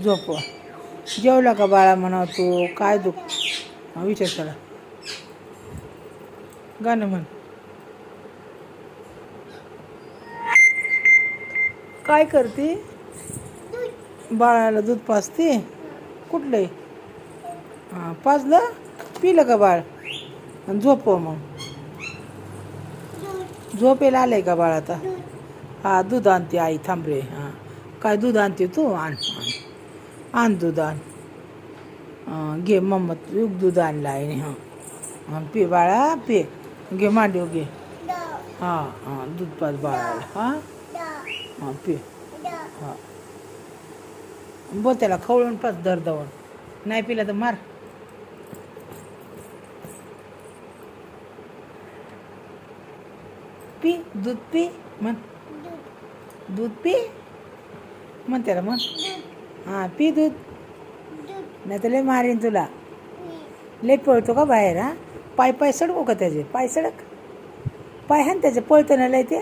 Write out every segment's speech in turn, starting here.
झोपवा. जेवला का बाळा म्हणावं तू? काय दुख विचार करा. गाणं म्हण. काय करते? बाळाला दूध पाजते. कुठलं? हां, पाजलं. पिलं का बाळ? आणि झोपव मग. झोपेला आलंय का बाळ आता? हा, दूध आणते आई. थांब रे. हां, काय दूध आणते तू? आण आण दूध आण. घे मम्मा, तू दूध आणलं आहे. हां, पे बाळा पे. घे मांडीव घे. हां दूध पाज बाळाला. हां पे. हां, बोल त्याला खवळून पाच दरदवून. नाही पिला तर मार. पी दूध पी म्हण. दूध पी म्हण त्याला म्हण. हां पी दूध. नाही तर लय मारीन तुला. लय पळतो का बाहेर? हां, पाय सडकू का त्याचे? पाय सडक. पाय हान त्याचे. पळतं ना लय ते.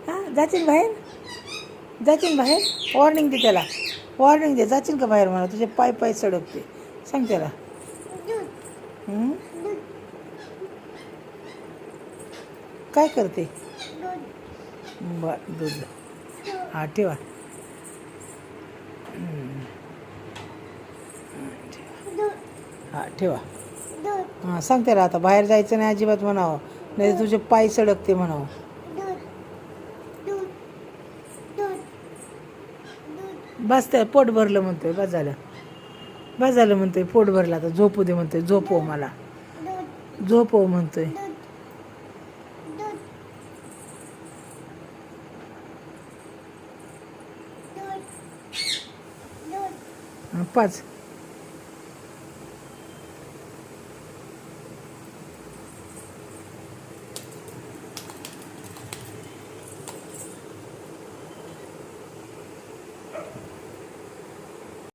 हां, जाशील बाहेर? जाशील बाहेर? वॉर्निंग दे त्याला. वॉर्निंग दे. जाशील का बाहेर म्हणा? तुझे पाय सडकते. सांग त्याला. काय करते? बरं, दूध. हां ठेवा. हां ठेवा. हां सांग त्याला आता बाहेर जायचं नाही अजिबात म्हणावं. नाही तुझे पाय सडकते म्हणावं. बस त्या पोट भरलं म्हणतोय. बस झालं. बस झालं म्हणतोय. पोट भरलं आता झोपू दे म्हणतोय. झोपव मला. झोपव म्हणतोय. पाच.